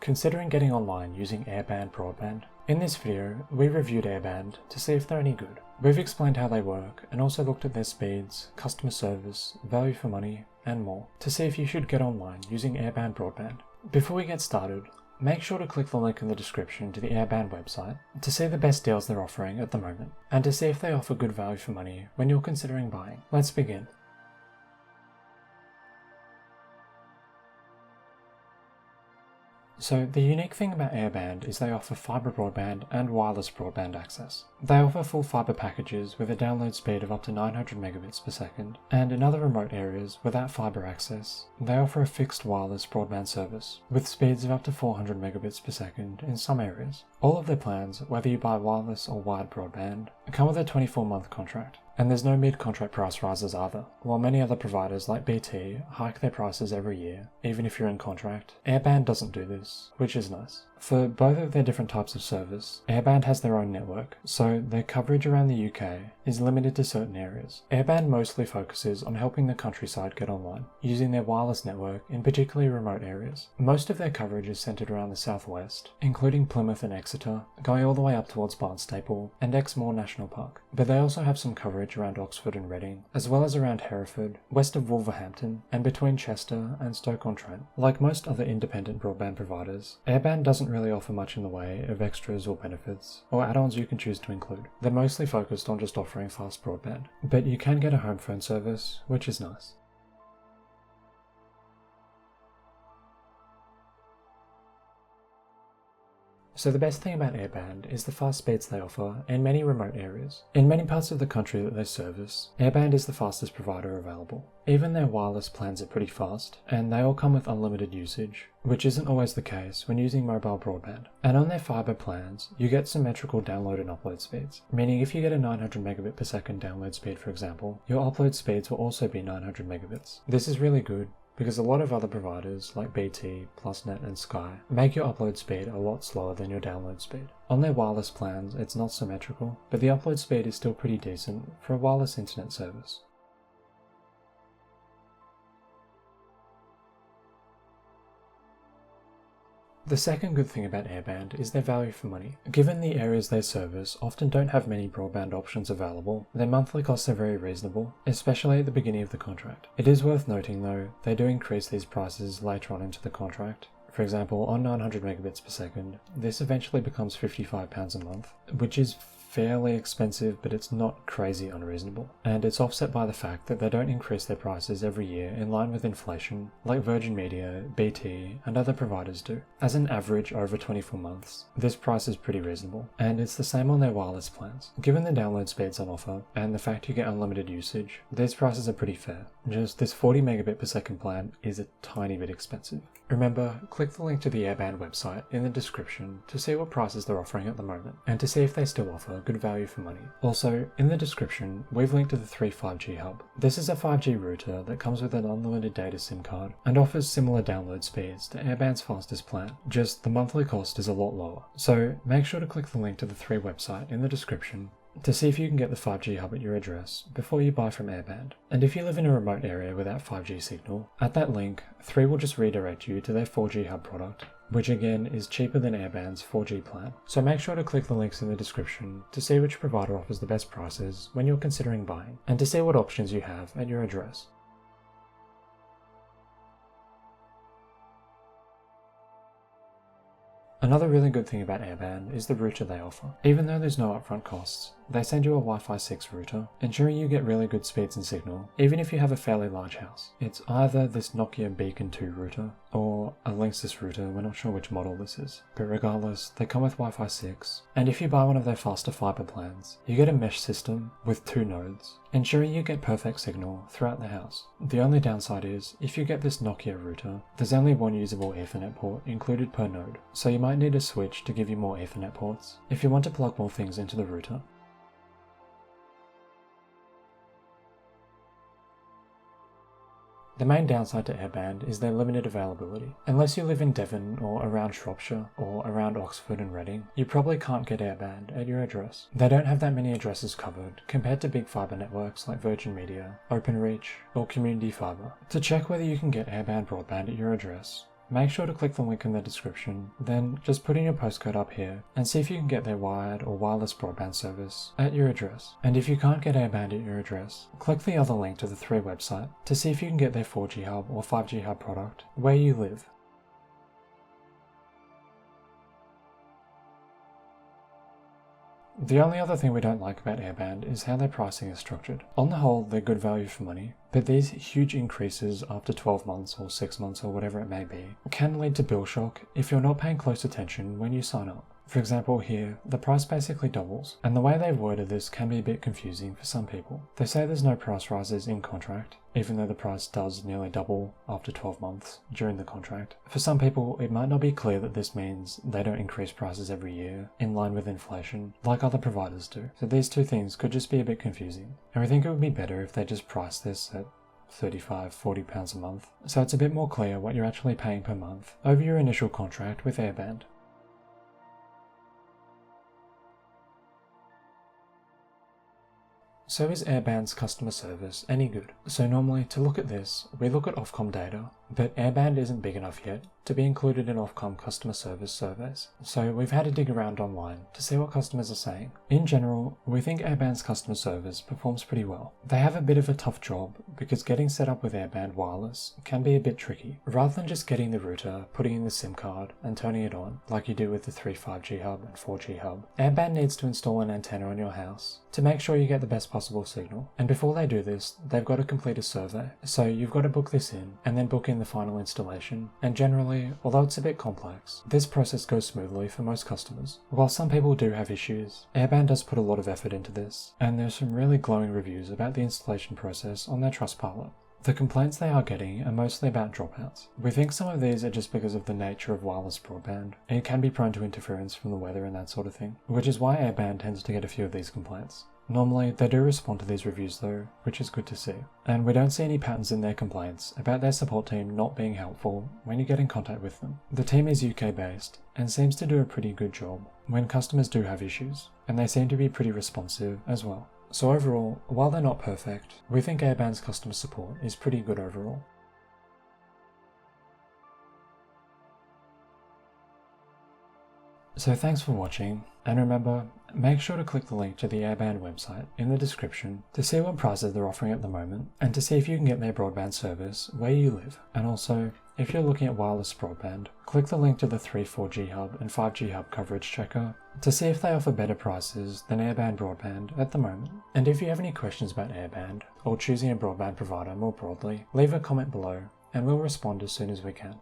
considering getting online using Airband Broadband? In this video, we reviewed Airband to see if they're any good. We've explained how they work and also looked at their speeds, customer service, value for money, and more to see if you should get online using Airband Broadband. Before we get started, make sure to click the link in the description to the Airband website to see the best deals they're offering at the moment and to see if they offer good value for money when you're considering buying. Let's begin. So the unique thing about Airband is they offer fibre broadband and wireless broadband access. They offer full fibre packages with a download speed of up to 900 megabits per second, and in other remote areas without fibre access, they offer a fixed wireless broadband service with speeds of up to 400 megabits per second in some areas. All of their plans, whether you buy wireless or wired broadband, come with a 24-month contract. And there's no mid-contract price rises either. While many other providers like BT hike their prices every year, even if you're in contract, Airband doesn't do this, which is nice. For both of their different types of service, Airband has their own network, so their coverage around the UK is limited to certain areas. Airband mostly focuses on helping the countryside get online, using their wireless network in particularly remote areas. Most of their coverage is centred around the southwest, including Plymouth and Exeter, going all the way up towards Barnstaple and Exmoor National Park. But they also have some coverage around Oxford and Reading, as well as around Hereford, west of Wolverhampton, and between Chester and Stoke-on-Trent. Like most other independent broadband providers, Airband doesn't really offer much in the way of extras or benefits, or add-ons you can choose to include. They're mostly focused on just offering fast broadband, but you can get a home phone service, which is nice. So the best thing about Airband is the fast speeds they offer in many remote areas. In many parts of the country that they service, Airband is the fastest provider available. Even their wireless plans are pretty fast, and they all come with unlimited usage, which isn't always the case when using mobile broadband. And on their fibre plans, you get symmetrical download and upload speeds, meaning if you get a 900 megabit per second download speed for example, your upload speeds will also be 900 megabits. This is really good, because a lot of other providers like BT, PlusNet and Sky make your upload speed a lot slower than your download speed. On their wireless plans it's not symmetrical, but the upload speed is still pretty decent for a wireless internet service. The second good thing about Airband is their value for money. Given the areas they service often don't have many broadband options available, their monthly costs are very reasonable, especially at the beginning of the contract. It is worth noting though, they do increase these prices later on into the contract. For example, on 900 megabits per second, this eventually becomes £55 a month, which is fairly expensive, but it's not crazy unreasonable. And it's offset by the fact that they don't increase their prices every year in line with inflation, like Virgin Media, BT, and other providers do. As an average over 24 months, this price is pretty reasonable, and it's the same on their wireless plans. Given the download speeds on offer, and the fact you get unlimited usage, these prices are pretty fair. Just this 40 megabit per second plan is a tiny bit expensive. Remember, click the link to the Airband website in the description to see what prices they're offering at the moment, and to see if they still offer good value for money. Also, in the description, we've linked to the 3 5G hub. This is a 5G router that comes with an unlimited data SIM card and offers similar download speeds to Airband's fastest plan, just the monthly cost is a lot lower. So make sure to click the link to the 3 website in the description to see if you can get the 5G hub at your address before you buy from Airband. And if you live in a remote area without 5G signal, at that link, 3 will just redirect you to their 4G hub product, which again is cheaper than Airband's 4G plan. So make sure to click the links in the description to see which provider offers the best prices when you're considering buying, and to see what options you have at your address. Another really good thing about Airband is the router they offer. Even though there's no upfront costs, they send you a Wi-Fi 6 router, ensuring you get really good speeds and signal, even if you have a fairly large house. It's either this Nokia Beacon 2 router, or a Linksys router, we're not sure which model this is. But regardless, they come with Wi-Fi 6, and if you buy one of their faster fibre plans, you get a mesh system with 2 nodes, ensuring you get perfect signal throughout the house. The only downside is, if you get this Nokia router, there's only one usable Ethernet port included per node, so you might need a switch to give you more Ethernet ports if you want to plug more things into the router. The main downside to Airband is their limited availability. Unless you live in Devon or around Shropshire or around Oxford and Reading, you probably can't get Airband at your address. They don't have that many addresses covered compared to big fibre networks like Virgin Media, Openreach or Community Fibre. To check whether you can get Airband Broadband at your address, make sure to click the link in the description, then just put in your postcode up here and see if you can get their wired or wireless broadband service at your address. And if you can't get Airband at your address, click the other link to the 3 website to see if you can get their 4G hub or 5G hub product where you live. The only other thing we don't like about Airband is how their pricing is structured. On the whole, they're good value for money, but these huge increases after 12 months or 6 months or whatever it may be can lead to bill shock if you're not paying close attention when you sign up. For example here, the price basically doubles, and the way they've worded this can be a bit confusing for some people. They say there's no price rises in contract, even though the price does nearly double after 12 months during the contract. For some people, it might not be clear that this means they don't increase prices every year in line with inflation like other providers do. So these two things could just be a bit confusing, and we think it would be better if they just price this at £35–40 a month, so it's a bit more clear what you're actually paying per month over your initial contract with Airband. So is Airband's customer service any good? So normally, to look at this, we look at Ofcom data, but Airband isn't big enough yet to be included in Ofcom customer service surveys. So we've had to dig around online to see what customers are saying. In general, we think Airband's customer service performs pretty well. They have a bit of a tough job because getting set up with Airband wireless can be a bit tricky. Rather than just getting the router, putting in the SIM card and turning it on, like you do with the 3 5G hub and 4G hub, Airband needs to install an antenna on your house to make sure you get the best possible signal. And before they do this, they've got to complete a survey. So you've got to book this in and then book in the final installation. And generally, although it's a bit complex, this process goes smoothly for most customers. While some people do have issues, Airband does put a lot of effort into this, and there's some really glowing reviews about the installation process on their Trustpilot. The complaints they are getting are mostly about dropouts. We think some of these are just because of the nature of wireless broadband, and it can be prone to interference from the weather and that sort of thing, which is why Airband tends to get a few of these complaints. Normally, they do respond to these reviews though, which is good to see. And we don't see any patterns in their complaints about their support team not being helpful when you get in contact with them. The team is UK based and seems to do a pretty good job when customers do have issues, and they seem to be pretty responsive as well. So overall, while they're not perfect, we think Airband's customer support is pretty good overall. So thanks for watching, and remember, make sure to click the link to the Airband website in the description to see what prices they're offering at the moment, and to see if you can get their broadband service where you live. And also, if you're looking at wireless broadband, click the link to the 3 4G hub and 5G hub coverage checker to see if they offer better prices than Airband Broadband at the moment. And if you have any questions about Airband, or choosing a broadband provider more broadly, leave a comment below and we'll respond as soon as we can.